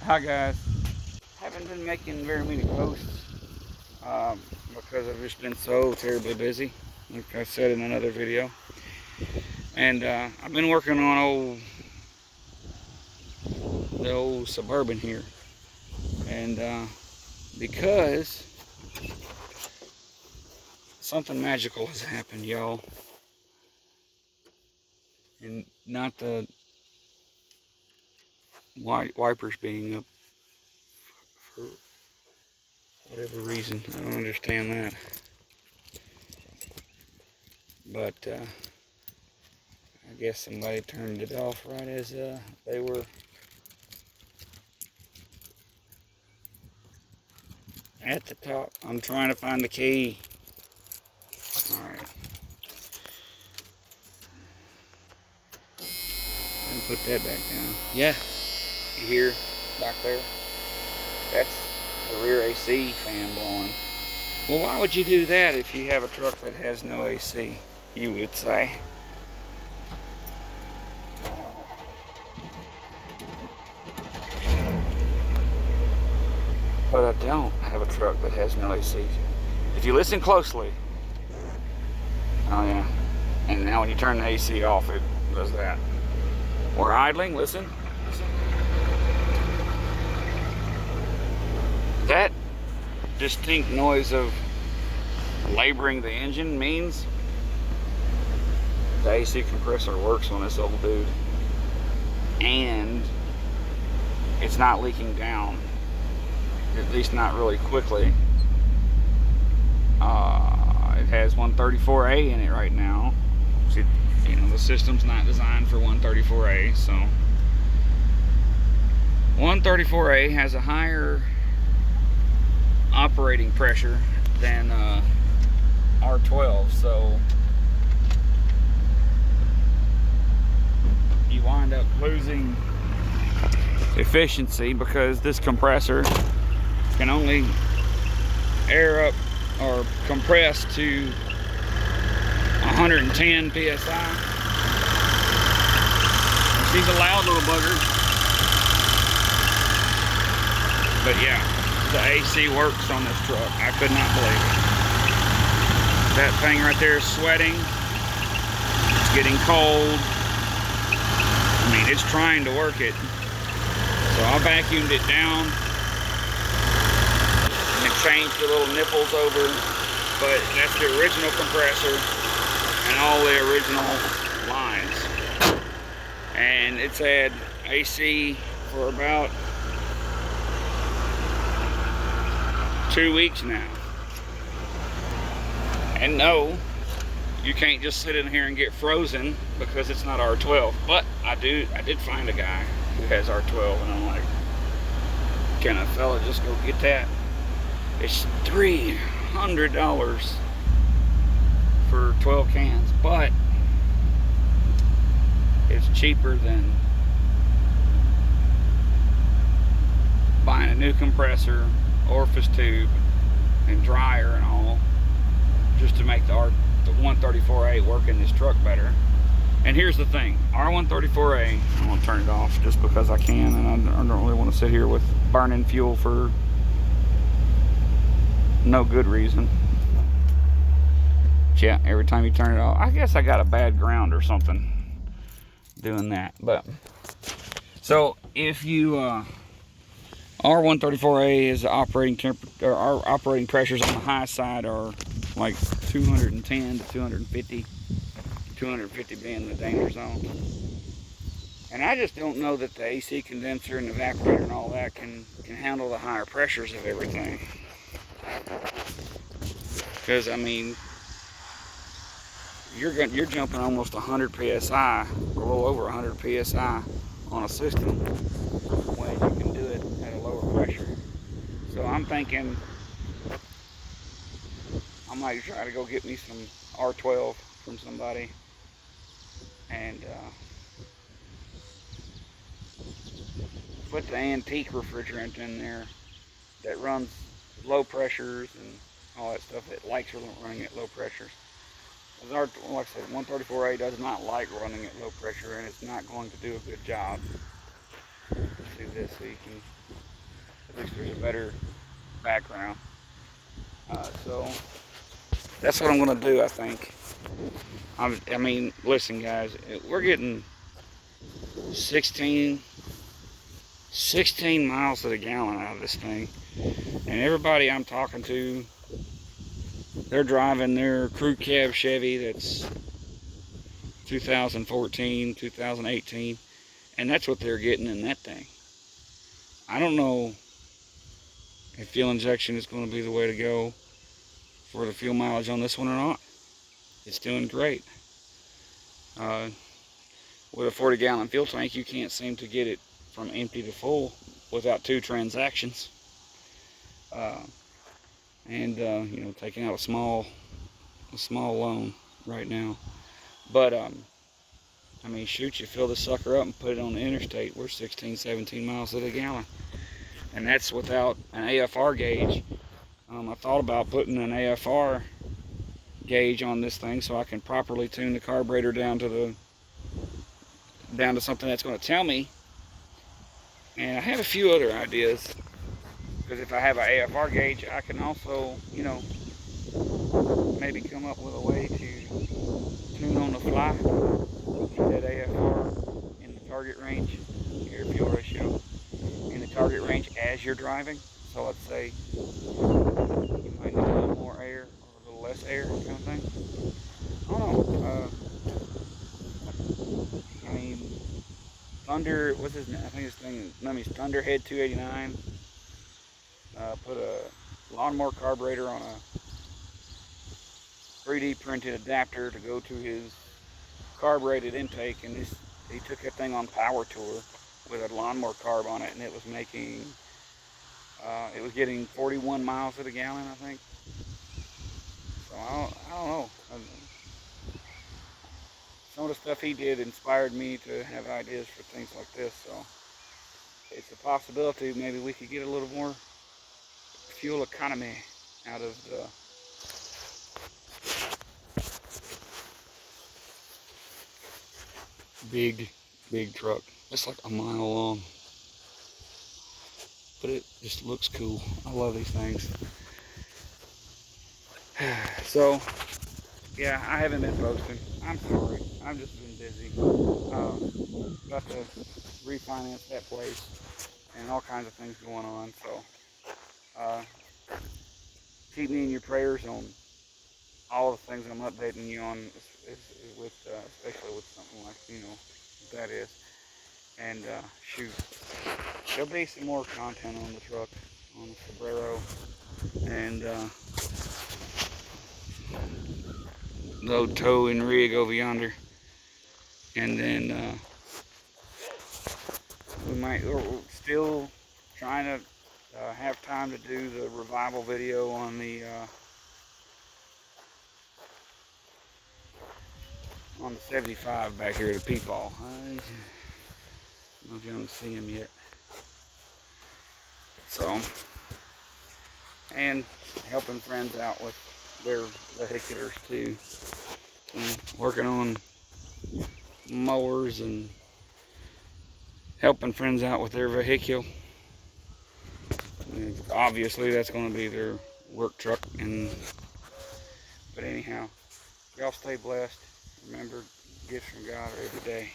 Hi guys. Haven't been making very many posts because I've just been so terribly busy, like I said in another video. And I've been working on the old Suburban here. And because something magical has happened, y'all. And not the wipers being up for whatever reason. I don't understand that. But I guess somebody turned it off right as they were at the top. I'm trying to find the key. Alright. And put that back down. Yeah. You hear back there? That's the rear AC fan blowing. Well, why would you do that if you have a truck that has no AC, you would say? But I don't have a truck that has no AC. If you listen closely, oh yeah, and now when you turn the AC off, it does that. We're idling, listen. That distinct noise of laboring the engine means the AC compressor works on this old dude. And it's not leaking down. At least not really quickly. It has 134A in it right now. See, you know, the system's not designed for 134A, so 134A has a higher operating pressure than R12, so you wind up losing efficiency because this compressor can only air up or compress to 110 psi. She's a loud little bugger. But yeah, the AC works on this truck. I could not believe it. That thing right there is sweating. It's getting cold. I mean, it's trying to work it. So I vacuumed it down and changed the little nipples over, but that's the original compressor and all the original lines. And it's had AC for about 2 weeks now. And no, you can't just sit in here and get frozen because it's not R12. But I did find a guy who has R12, and I'm like, can a fella just go get that? It's $300 for 12 cans, but it's cheaper than buying a new compressor, orifice tube, and dryer and all, just to make the 134A work in this truck better. And here's the thing, R134A, I'm gonna turn it off just because I can, and I don't really want to sit here with burning fuel for no good reason. Yeah, every time you turn it off, I guess I got a bad ground or something doing that. But so if you R134A is operating temperature, or our operating pressures on the high side are like 210 to 250, 250 being the danger zone. And I just don't know that the AC condenser and evaporator and all that can handle the higher pressures of everything. Because I mean, you're jumping almost 100 psi, or a little over 100 psi on a system when you can do it at a lower pressure. So I'm thinking I might try to go get me some R12 from somebody and put the antique refrigerant in there that runs low pressures and all that stuff. It likes running at low pressures. Like I said, 134A does not like running at low pressure, and it's not going to do a good job. Let's do this so you can At least there's a better background. So that's what I'm going to do, I think. I mean, listen, guys, we're getting 16 miles to the gallon out of this thing. And everybody I'm talking to, they're driving their crew cab Chevy that's 2014, 2018, and that's what they're getting in that thing. I don't know if fuel injection is going to be the way to go for the fuel mileage on this one or not. It's doing great. With a 40-gallon fuel tank, you can't seem to get it from empty to full without 2 transactions. You know, taking out a small loan right now. But I mean, shoot, you fill the sucker up and put it on the interstate, we're 16, 17 miles to the gallon. And that's without an AFR gauge. I thought about putting an AFR gauge on this thing so I can properly tune the carburetor down to something that's going to tell me. And I have a few other ideas, because if I have an AFR gauge, I can also, you know, maybe come up with a way to tune on the fly, keep that AFR in the target range, air fuel ratio in the target range as you're driving. So let's say you might need a little more air or a little less air, kind of thing. I don't know. I mean, Thunder, what's his name? I think his name is Thunderhead 289. Put a lawnmower carburetor on a 3D printed adapter to go to his carbureted intake, and he took that thing on power tour with a lawnmower carb on it, and it was making, it was getting 41 miles to the gallon, I think. So I don't know. Some of the stuff he did inspired me to have ideas for things like this, so it's a possibility maybe we could get a little more fuel economy out of the big truck. It's like a mile long, but it just looks cool. I love these things. So yeah, I haven't been posting. I'm sorry. I've just been busy. Got to refinance that place and all kinds of things going on. So keep me in your prayers on all the things I'm updating you on, especially with something like, you know, that is. And shoot, there'll be some more content on the truck, on the Suburban, and the tow and rig over yonder. And then we're still trying to have time to do the revival video on the 75 back here at the Peepaw. I don't know if you don't see him yet. So, and helping friends out with their vehiculars too. And working on mowers and helping friends out with their vehicle. And obviously that's going to be their work truck. But anyhow, y'all stay blessed. Remember, gifts from God are every day.